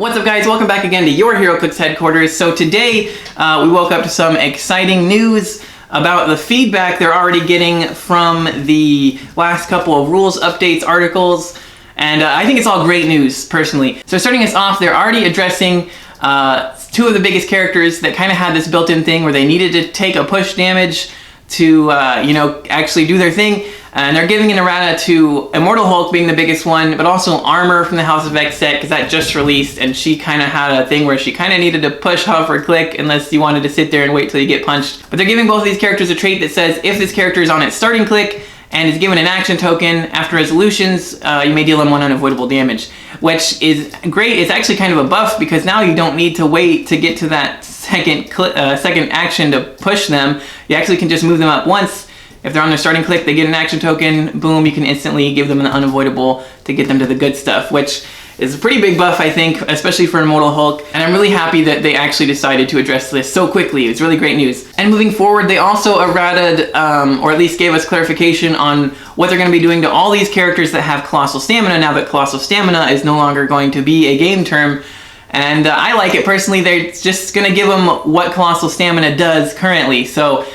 What's up, guys? Welcome back again to your Heroclix headquarters. So today we woke up to some exciting news about the feedback they're already getting from the last couple of rules updates articles, and I think it's all great news personally. So starting us off, they're already addressing two of the biggest characters that kind of had this built-in thing where they needed to take a push damage to actually do their thing. And they're giving an errata to Immortal Hulk being the biggest one, but also Armor from the House of X set, because that just released, and she kind of had a thing where she kind of needed to push hover click unless you wanted to sit there and wait till you get punched. But they're giving both of these characters a trait that says if this character is on its starting click and is given an action token after resolutions, you may deal them one unavoidable damage, which is great. It's actually kind of a buff because now you don't need to wait to get to that second action to push them. You actually can just move them up once. If they're on their starting click, they get an action token, boom, you can instantly give them an unavoidable to get them to the good stuff, which is a pretty big buff, I think, especially for Immortal Hulk. And I'm really happy that they actually decided to address this so quickly. It's really great news. And moving forward, they also errated, or at least gave us clarification on what they're going to be doing to all these characters that have Colossal Stamina, now that Colossal Stamina is no longer going to be a game term. And I like it personally. They're just going to give them what Colossal Stamina does currently. So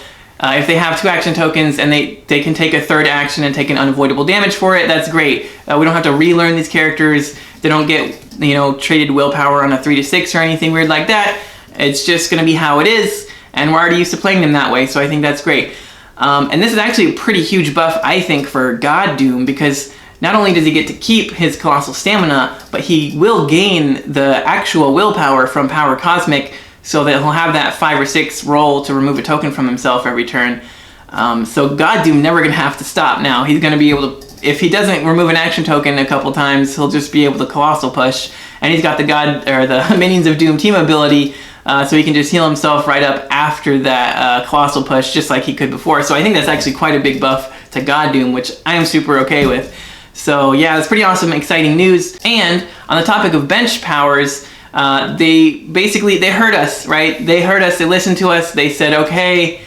if they have 2 action tokens and they can take a third action and take an unavoidable damage for it, that's great. We don't have to relearn these characters. They don't get, traded willpower on a 3 to 6 or anything weird like that. It's just going to be how it is, and we're already used to playing them that way, so I think that's great. And this is actually a pretty huge buff, I think, for God Doom, because not only does he get to keep his Colossal Stamina, but he will gain the actual willpower from Power Cosmic, so that he'll have that 5 or 6 roll to remove a token from himself every turn. So God Doom never gonna have to stop now. He's gonna be able to, if he doesn't remove an action token a couple times, he'll just be able to Colossal Push. And he's got the Minions of Doom team ability, so he can just heal himself right up after that Colossal Push, just like he could before. So I think that's actually quite a big buff to God Doom, which I am super okay with. So yeah, it's pretty awesome, exciting news. And on the topic of bench powers, they heard us, right? They heard us, they listened to us, they said, okay,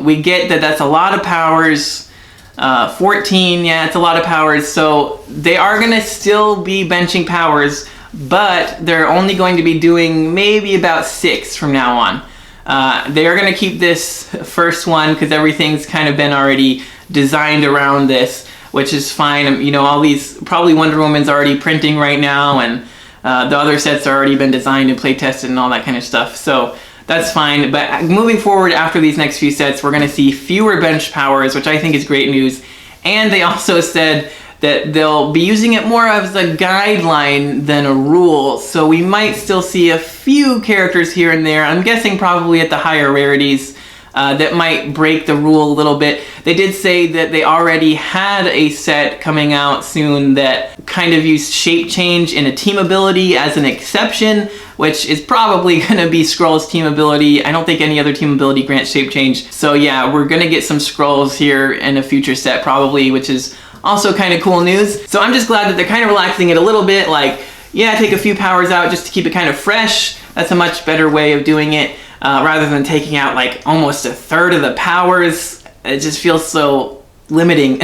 we get that that's a lot of powers, 14, yeah, it's a lot of powers, so they are going to still be benching powers, but they're only going to be doing maybe about 6 from now on. They are going to keep this first one because everything's kind of been already designed around this, which is fine. All these, probably Wonder Woman's already printing right now, and the other sets are already been designed and play tested and all that kind of stuff, so that's fine. But moving forward after these next few sets, we're going to see fewer bench powers, which I think is great news. And they also said that they'll be using it more as a guideline than a rule, so we might still see a few characters here and there. I'm guessing probably at the higher rarities that might break the rule a little bit. They did say that they already had a set coming out soon that kind of used shape change in a team ability as an exception, which is probably going to be Skrull's team ability. I don't think any other team ability grants shape change. So yeah, we're going to get some Skrulls here in a future set probably, which is also kind of cool news. So I'm just glad that they're kind of relaxing it a little bit, like, yeah, take a few powers out just to keep it kind of fresh. That's a much better way of doing it. Rather than taking out like almost a third of the powers. It just feels so limiting.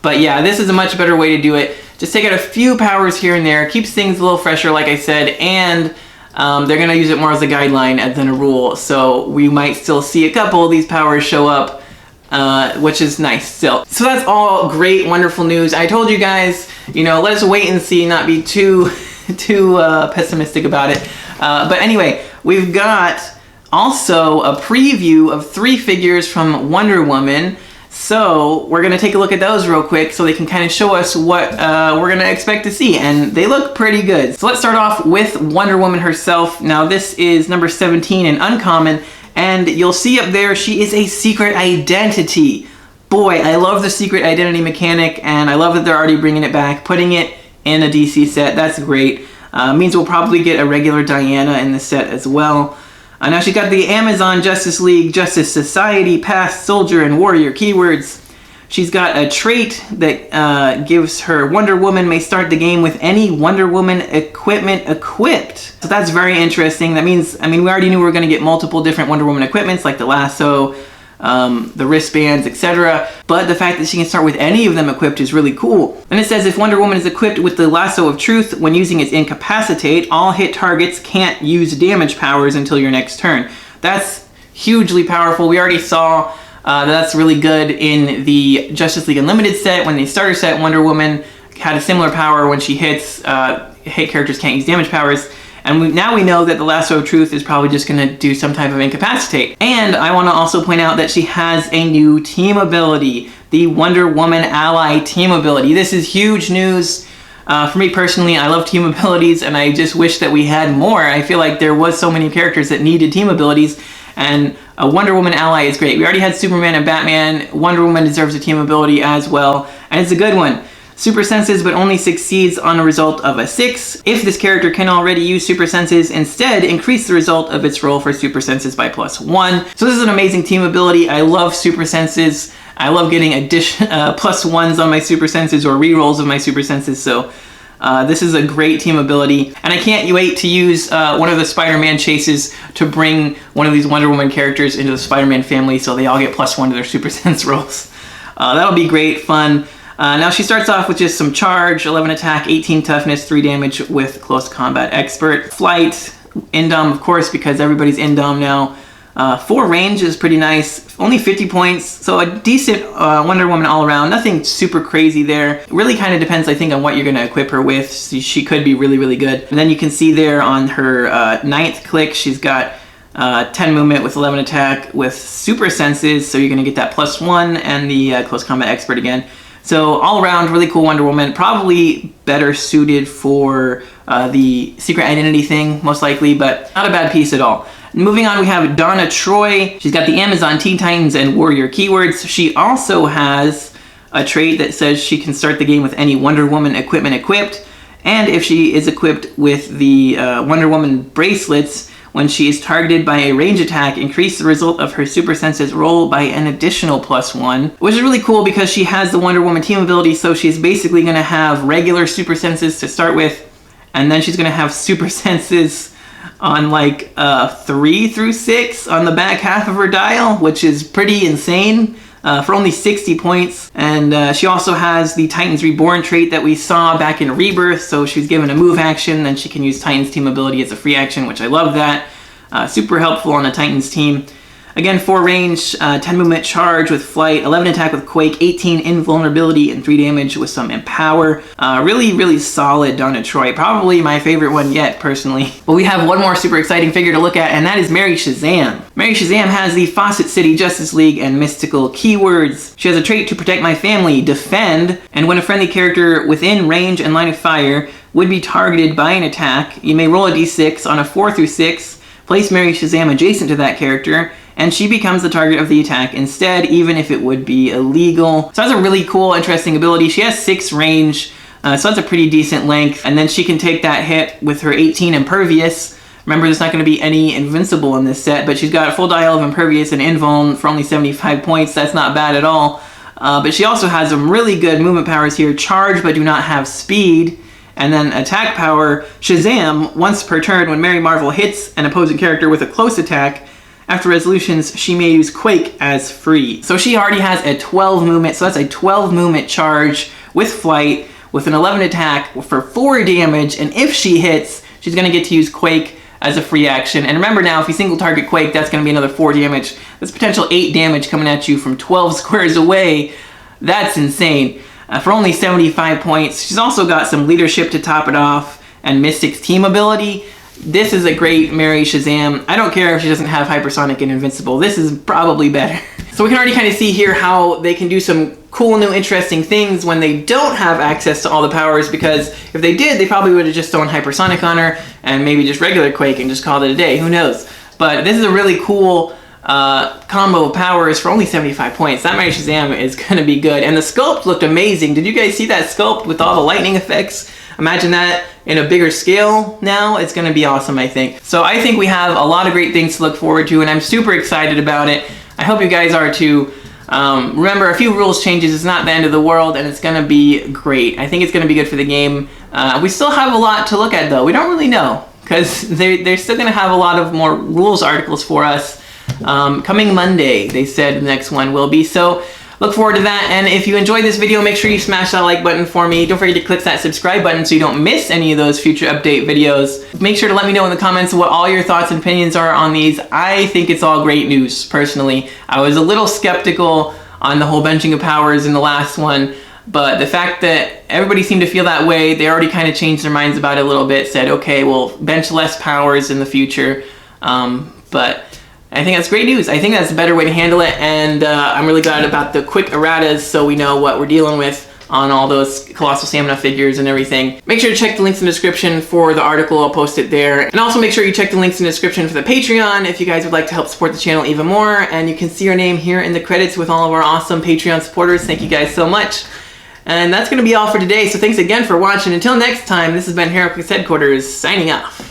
But yeah, this is a much better way to do it. Just take out a few powers here and there, keeps things a little fresher, like I said, and they're going to use it more as a guideline than a rule. So we might still see a couple of these powers show up, which is nice still. So that's all great, wonderful news. I told you guys, let's wait and see, not be too pessimistic about it. But anyway, we've got also a preview of 3 figures from Wonder Woman. So we're going to take a look at those real quick so they can kind of show us what we're going to expect to see. And they look pretty good. So let's start off with Wonder Woman herself. Now this is number 17 in Uncommon. And you'll see up there she is a secret identity. Boy, I love the secret identity mechanic. And I love that they're already bringing it back, putting it in a DC set. That's great. Means we'll probably get a regular Diana in the set as well. Now she's got the Amazon Justice League, Justice Society, Past, Soldier, and Warrior keywords. She's got a trait that gives her Wonder Woman may start the game with any Wonder Woman equipment equipped. So that's very interesting. That means, we already knew we were going to get multiple different Wonder Woman equipments like the lasso, the wristbands, etc. But the fact that she can start with any of them equipped is really cool. And it says if Wonder Woman is equipped with the Lasso of Truth when using its Incapacitate, all hit targets can't use damage powers until your next turn. That's hugely powerful. We already saw that's really good in the Justice League Unlimited set. When the starter set, Wonder Woman had a similar power when she hits, hit characters can't use damage powers. And now we know that the Lasso of Truth is probably just going to do some type of Incapacitate. And I want to also point out that she has a new team ability, the Wonder Woman Ally team ability. This is huge news. For me personally, I love team abilities, and I just wish that we had more. I feel like there was so many characters that needed team abilities, and a Wonder Woman Ally is great. We already had Superman and Batman. Wonder Woman deserves a team ability as well, and it's a good one. Super Senses, but only succeeds on a result of a 6. If this character can already use Super Senses, instead increase the result of its roll for Super Senses by +1. So this is an amazing team ability. I love Super Senses. I love getting +1s on my Super Senses or rerolls of my Super Senses. So this is a great team ability. And I can't wait to use one of the Spider-Man chases to bring one of these Wonder Woman characters into the Spider-Man family so they all get +1 to their Super Sense rolls. That'll be great fun. Now she starts off with just some charge, 11 attack, 18 toughness, 3 damage with close combat expert. Flight, Indom of course because everybody's Indom now. 4 range is pretty nice, only 50 points, so a decent Wonder Woman all around, nothing super crazy there. It really kind of depends I think on what you're going to equip her with. She could be really, really good. And then you can see there on her 9th click, she's got 10 movement with 11 attack with Super Senses, so you're going to get that +1 and the close combat expert again. So all around, really cool Wonder Woman. Probably better suited for the secret identity thing, most likely, but not a bad piece at all. Moving on, we have Donna Troy. She's got the Amazon Teen Titans and Warrior keywords. She also has a trait that says she can start the game with any Wonder Woman equipment equipped. And if she is equipped with the Wonder Woman bracelets, when she is targeted by a range attack, increase the result of her Super Senses roll by an additional +1, which is really cool because she has the Wonder Woman team ability, so she's basically going to have regular Super Senses to start with, and then she's going to have Super Senses on like 3 through 6 on the back half of her dial, which is pretty insane. For only 60 points. And she also has the Titans Reborn trait that we saw back in Rebirth, so she's given a move action, then she can use Titans team ability as a free action, which I love that. Super helpful on a Titans team. Again, 4 range, 10 movement charge with flight, 11 attack with quake, 18 invulnerability, and 3 damage with some empower. Really, really solid Donna Troy. Probably my favorite one yet, personally. But we have one more super exciting figure to look at, and that is Mary Shazam. Mary Shazam has the Fawcett City Justice League and mystical keywords. She has a trait to protect my family, defend, and when a friendly character within range and line of fire would be targeted by an attack, you may roll a d6 on a 4 through 6, place Mary Shazam adjacent to that character, and she becomes the target of the attack instead, even if it would be illegal. So that's a really cool, interesting ability. She has 6 range, so that's a pretty decent length. And then she can take that hit with her 18 impervious. Remember, there's not going to be any invincible in this set, but she's got a full dial of impervious and invuln for only 75 points. That's not bad at all. But she also has some really good movement powers here. Charge, but do not have speed. And then attack power, Shazam, once per turn when Mary Marvel hits an opposing character with a close attack, after resolutions, she may use Quake as free. So she already has a 12 movement, so that's a 12 movement charge with flight, with an 11 attack for 4 damage, and if she hits, she's gonna get to use Quake as a free action. And remember now, if you single target Quake, that's gonna be another 4 damage. That's potential 8 damage coming at you from 12 squares away. That's insane. For only 75 points. She's also got some leadership to top it off, and Mystic's team ability. This is a great Mary Shazam. I don't care if she doesn't have hypersonic and invincible. This is probably better. So we can already kind of see here how they can do some cool, new, interesting things when they don't have access to all the powers, because if they did, they probably would have just thrown hypersonic on her and maybe just regular Quake and just called it a day. Who knows? But this is a really cool combo of powers for only 75 points. That Mary Shazam is going to be good. And the sculpt looked amazing. Did you guys see that sculpt with all the lightning effects? Imagine that in a bigger scale now. It's going to be awesome, I think. So I think we have a lot of great things to look forward to, and I'm super excited about it. I hope you guys are too. Remember, a few rules changes is not the end of the world, and it's going to be great. I think it's going to be good for the game. We still have a lot to look at, though. We don't really know, because they're still going to have a lot of more rules articles for us. Coming Monday, they said the next one will be. So look forward to that. And if you enjoyed this video, make sure you smash that like button for me. Don't forget to click that subscribe button so you don't miss any of those future update videos. Make sure to let me know in the comments what all your thoughts and opinions are on these. I think it's all great news, personally. I was a little skeptical on the whole benching of powers in the last one, but the fact that everybody seemed to feel that way, they already kind of changed their minds about it a little bit, said, okay, we'll bench less powers in the future. But I think that's great news. I think that's a better way to handle it, and I'm really glad about the quick erratas so we know what we're dealing with on all those Colossal Stamina figures and everything. Make sure to check the links in the description for the article. I'll post it there. And also make sure you check the links in the description for the Patreon if you guys would like to help support the channel even more. And you can see your name here in the credits with all of our awesome Patreon supporters. Thank you guys so much. And that's going to be all for today, so thanks again for watching. Until next time, this has been Heroclix Headquarters, signing off.